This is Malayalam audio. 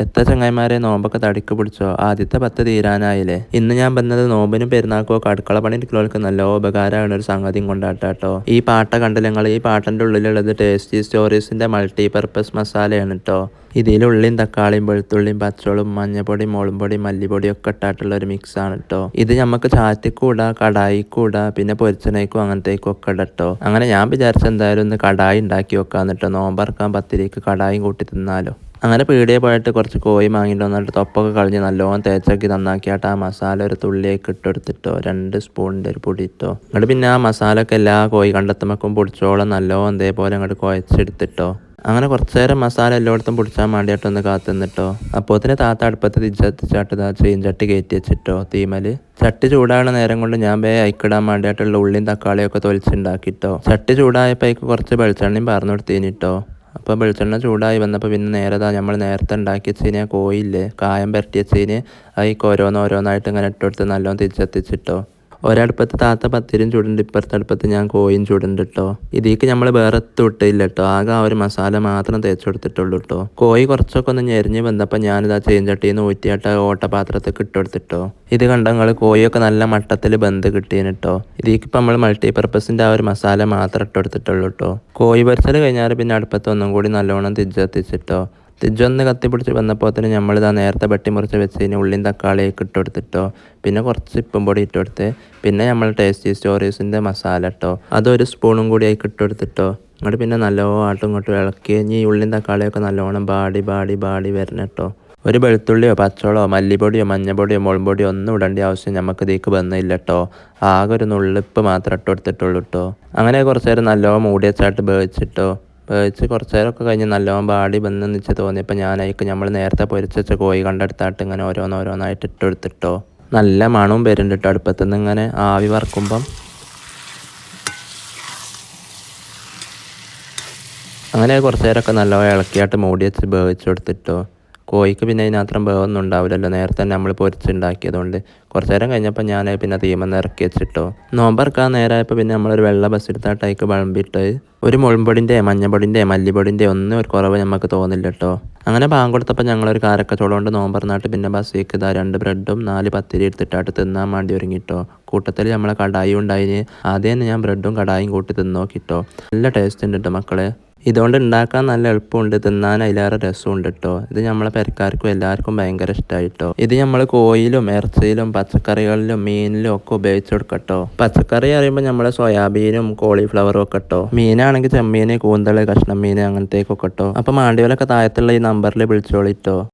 എത്ര ചങ്ങായിമാരെ നോമ്പൊക്കെ തടിക്ക് പിടിച്ചോ? ആദ്യത്തെ 10 തീരാനായില്ലേ? ഇന്ന് ഞാൻ വന്നത് നോമ്പിനും പെരുന്നാൾക്കും അടുക്കള പണിയെടുക്കുന്നവർക്ക് നല്ല ഉപകാരമാണ് ഒരു സംഗതിയും കൊണ്ടാട്ടോ. ഈ പാട്ട കണ്ടില്ല നിങ്ങൾ? ഈ പാട്ടന്റെ ഉള്ളിലുള്ളത് ടേസ്റ്റി സ്റ്റോറീസിന്റെ മൾട്ടി പർപ്പസ് മസാലയാണ് കേട്ടോ. ഇതിൽ ഉള്ളിയും തക്കാളിയും വെളുത്തുള്ളിയും പച്ചോളും മഞ്ഞപ്പൊടിയും മുളകുംപൊടിയും മല്ലിപ്പൊടിയും ഒക്കെ ഇട്ടാട്ടുള്ള ഒരു മിക്സ് ആണ് കേട്ടോ. ഇത് നമുക്ക് ചാറ്റിക്കൂടാ, കടായിക്കൂടാ, പിന്നെ പൊരിച്ചനയ്ക്കും അങ്ങനത്തേക്കും ഒക്കെ ഇടട്ടോ. അങ്ങനെ ഞാൻ വിചാരിച്ച എന്തായാലും ഒന്ന് കടായി ഉണ്ടാക്കി വെക്കാന്ന് കേട്ടോ. നോമ്പറക്കാൻ പത്തിരിക്ക് കടായും കൂട്ടി തിന്നാലോ. അങ്ങനെ പീടികയിൽ പോയിട്ട് കുറച്ച് കോഴി വാങ്ങിയിട്ട് വന്നിട്ട് തൊപ്പൊക്കെ കളഞ്ഞ് നല്ലോണം തേച്ചാക്കി നന്നാക്കിയിട്ട് ആ മസാല ഒരു തുള്ളിയൊക്കെ ഇട്ടെടുത്തിട്ടോ 2 സ്പൂണിൻ്റെ ഒരു പൊടി ഇട്ടോ. എന്നിട്ട് പിന്നെ ആ മസാല ഒക്കെ എല്ലാ കോഴി കണ്ടെത്തുമ്പോൾ പൊടിച്ചോളം നല്ലോണം ഇതേപോലെ അങ്ങോട്ട് കുഴച്ചെടുത്തിട്ടോ. അങ്ങനെ കുറച്ച് നേരം മസാല എല്ലായിടത്തും പൊടിച്ചാൻ വേണ്ടിയിട്ടൊന്ന് കാത്തുനിന്നിട്ടോ. അപ്പോത്തിന് താത്ത അടുപ്പത്ത് തിരിച്ചെത്തിച്ചാട്ട് ചീഞ്ചട്ടി കയറ്റി വെച്ചിട്ടോ തീമല്. ചട്ടി ചൂടാകുന്ന നേരം കൊണ്ട് ഞാൻ അയക്കിടാൻ വേണ്ടിയിട്ടുള്ള ഉള്ളിയും തക്കാളിയൊക്കെ തൊലിച്ചുണ്ടാക്കിട്ടോ. ചട്ടി ചൂടായപ്പോൾ അതിക്ക് കുറച്ച് വെളിച്ചെണ്ണയും പറഞ്ഞു കൊടുത്തീനിട്ടോ. അപ്പോൾ വെളിച്ചെണ്ണ ചൂടായി വന്നപ്പോൾ പിന്നെ നമ്മൾ നേരത്തെ ഉണ്ടാക്കി വെച്ചതിന് കോയില്ലേ കായം പുരട്ടി വെച്ചതിന് അതിക്ക് ഓരോന്നോരോന്നായിട്ട് ഇങ്ങനെ ഇട്ടെടുത്ത് നല്ലോണം തിരിച്ചെത്തിച്ചിട്ടോ. ഒരടുപ്പത്ത് താത്ത പത്തിരിയും ചൂടുണ്ട്, ഇപ്പുറത്തെ അടുപ്പത്ത് ഞാൻ കോയും ചൂടുണ്ട് കേട്ടോ. ഇതിക്ക് നമ്മൾ വേറെ ഇട്ടില്ല കേട്ടോ. ആകെ ആ ഒരു മസാല മാത്രം തേച്ച് കൊടുത്തിട്ടുള്ളൂ കേട്ടോ. കോഴി കുറച്ചൊക്കെ ഒന്ന് ഞെരിഞ്ഞ് വന്നപ്പോൾ ഞാനിതാ ചീഞ്ചട്ടിന്ന് ഊറ്റിയായിട്ട് ഓട്ടപാത്രത്തേക്ക് ഇട്ടെടുത്തിട്ടോ. ഇത് കണ്ട നിങ്ങൾ കോഴിയൊക്കെ നല്ല മട്ടത്തിൽ ബന്ധ് കിട്ടിയേന് കേട്ടോ. ഇതിക്കിപ്പോൾ നമ്മൾ മൾട്ടി പർപ്പസിൻ്റെ ആ ഒരു മസാല മാത്രം ഇട്ടെടുത്തിട്ടുള്ളൂ കേട്ടോ. കോഴി പൊരിച്ചൽ കഴിഞ്ഞാൽ പിന്നെ അടുപ്പത്ത് ഒന്നും കൂടി നല്ലോണം തിരിച്ചെത്തിച്ചിട്ടോ. തിരിച്ചൊന്ന് കത്തിപ്പിടിച്ച് വന്നപ്പോൾ തന്നെ നമ്മളിതാ നേരത്തെ വെട്ടിമുറിച്ച് വെച്ചതിന് ഉള്ളിയും തക്കാളിയൊക്കെ ഇട്ടെടുത്തിട്ടോ. പിന്നെ കുറച്ച് ഇപ്പം പൊടി ഇട്ടെടുത്ത് പിന്നെ നമ്മൾ ടേസ്റ്റി സ്റ്റോറീസിൻ്റെ മസാല ഇട്ടോ. അതൊരു സ്പൂണും കൂടി ആയി ഇട്ടെടുത്തിട്ടോ. അങ്ങോട്ട് പിന്നെ നല്ലോണം ആട്ടും ഇങ്ങോട്ടും ഇളക്കി ഈ ഉള്ളിയും തക്കാളിയൊക്കെ നല്ലോണം ബാടി വരണം കേട്ടോ. ഒരു വെളുത്തുള്ളിയോ പച്ചോളോ മല്ലിപ്പൊടിയോ മഞ്ഞപ്പൊടിയോ മുളകുപൊടിയോ ഒന്നും ഇടേണ്ട ആവശ്യം നമുക്ക് ഇതിലേക്ക് വന്നില്ല കേട്ടോ. ആകെ ഒരു നുള്ളിപ്പ് മാത്രം ഇട്ടെടുത്തിട്ടുള്ളൂ കേട്ടോ. അങ്ങനെ കുറച്ച് നേരം നല്ലോണം മൂടി വെച്ചായിട്ട് വേവിച്ചിട്ടോ. വേവിച്ച് കുറച്ച് നേരമൊക്കെ കഴിഞ്ഞ് നല്ലോണം ബാടി ബന്ധം വെച്ച് തോന്നിയപ്പോൾ ഞാനയക്ക് നമ്മൾ നേരത്തെ പൊരിച്ച് വെച്ച കോഴി കണ്ടെടുത്തായിട്ട് ഇങ്ങനെ ഓരോന്നോരോന്നായിട്ട് ഇട്ടെടുത്തിട്ടോ. നല്ല മണവും വരുന്നുണ്ട് കേട്ടോ അടുപ്പത്തുനിന്ന് ഇങ്ങനെ ആവി വറക്കുമ്പം. അങ്ങനെ കുറച്ച് നേരമൊക്കെ നല്ലോണം ഇളക്കിയായിട്ട് മൂടി വെച്ച് വേവിച്ച് കൊടുത്തിട്ടോ. കോഴിക്ക് പിന്നെ ഇതിനത്രയും വേവൊന്നും ഉണ്ടാവില്ലല്ലോ, നേരത്തെ തന്നെ നമ്മൾ പൊരിച്ചുണ്ടാക്കിയതുകൊണ്ട്. കുറച്ച് നേരം കഴിഞ്ഞപ്പോൾ ഞാൻ പിന്നെ തീമന്ന് ഇറക്കി വെച്ചിട്ടോ. നോമ്പറക്കാൻ നേരമായപ്പോൾ പിന്നെ നമ്മളൊരു വെള്ള ബസ് എടുത്തായിട്ട് അതിക്ക് വിളമ്പിട്ട് ഒരു മുളകുപൊടിൻ്റെ മഞ്ഞപ്പൊടിൻ്റെ മല്ലിപ്പൊടിൻ്റെ ഒന്നും ഒരു കുറവ് നമുക്ക് തോന്നില്ല കേട്ടോ. അങ്ങനെ പാകം കൊടുത്തപ്പോൾ ഞങ്ങളൊരു കാരക്കച്ചോളം കൊണ്ട് നോമ്പറന്നിട്ട് പിന്നെ ബസ്സിലേക്ക് ഇതാ 2 ബ്രെഡും 4 പത്തിരി എടുത്തിട്ടായിട്ട് തിന്നാൻ വേണ്ടി ഒരുങ്ങിട്ടോ. കൂട്ടത്തിൽ നമ്മളെ കടായും ഉണ്ടായിന്. ആദ്യം തന്നെ ഞാൻ ബ്രെഡും കടായും കൂട്ടി തിന്നോക്കിട്ടോ. നല്ല ടേസ്റ്റ് ഉണ്ട് കേട്ടോ മക്കളെ. ഇതുകൊണ്ട് ഉണ്ടാക്കാൻ നല്ല എളുപ്പമുണ്ട്, തിന്നാൻ അതിലേറെ രസമുണ്ട് കേട്ടോ. ഇത് നമ്മളെ പെരക്കാർക്കും എല്ലാവർക്കും ഭയങ്കര ഇഷ്ടമായിട്ടോ. ഇത് നമ്മൾ കോഴിയിലും ഇറച്ചിയിലും പച്ചക്കറികളിലും മീനിലും ഒക്കെ ഉപയോഗിച്ച് കൊടുക്കട്ടോ. പച്ചക്കറി അറിയുമ്പോൾ നമ്മളെ സോയാബീനും കോളിഫ്ലവറും ഒക്കെ കേട്ടോ. മീനാണെങ്കിൽ ചെമ്മീൻ, കൂന്തൾ, കഷ്ണം മീൻ അങ്ങനത്തേക്കൊക്കെ കേട്ടോ. അപ്പോൾ മാണ്ടിയോലൊക്കെ താഴത്തുള്ള ഈ നമ്പറിൽ വിളിച്ചോളിട്ടോ.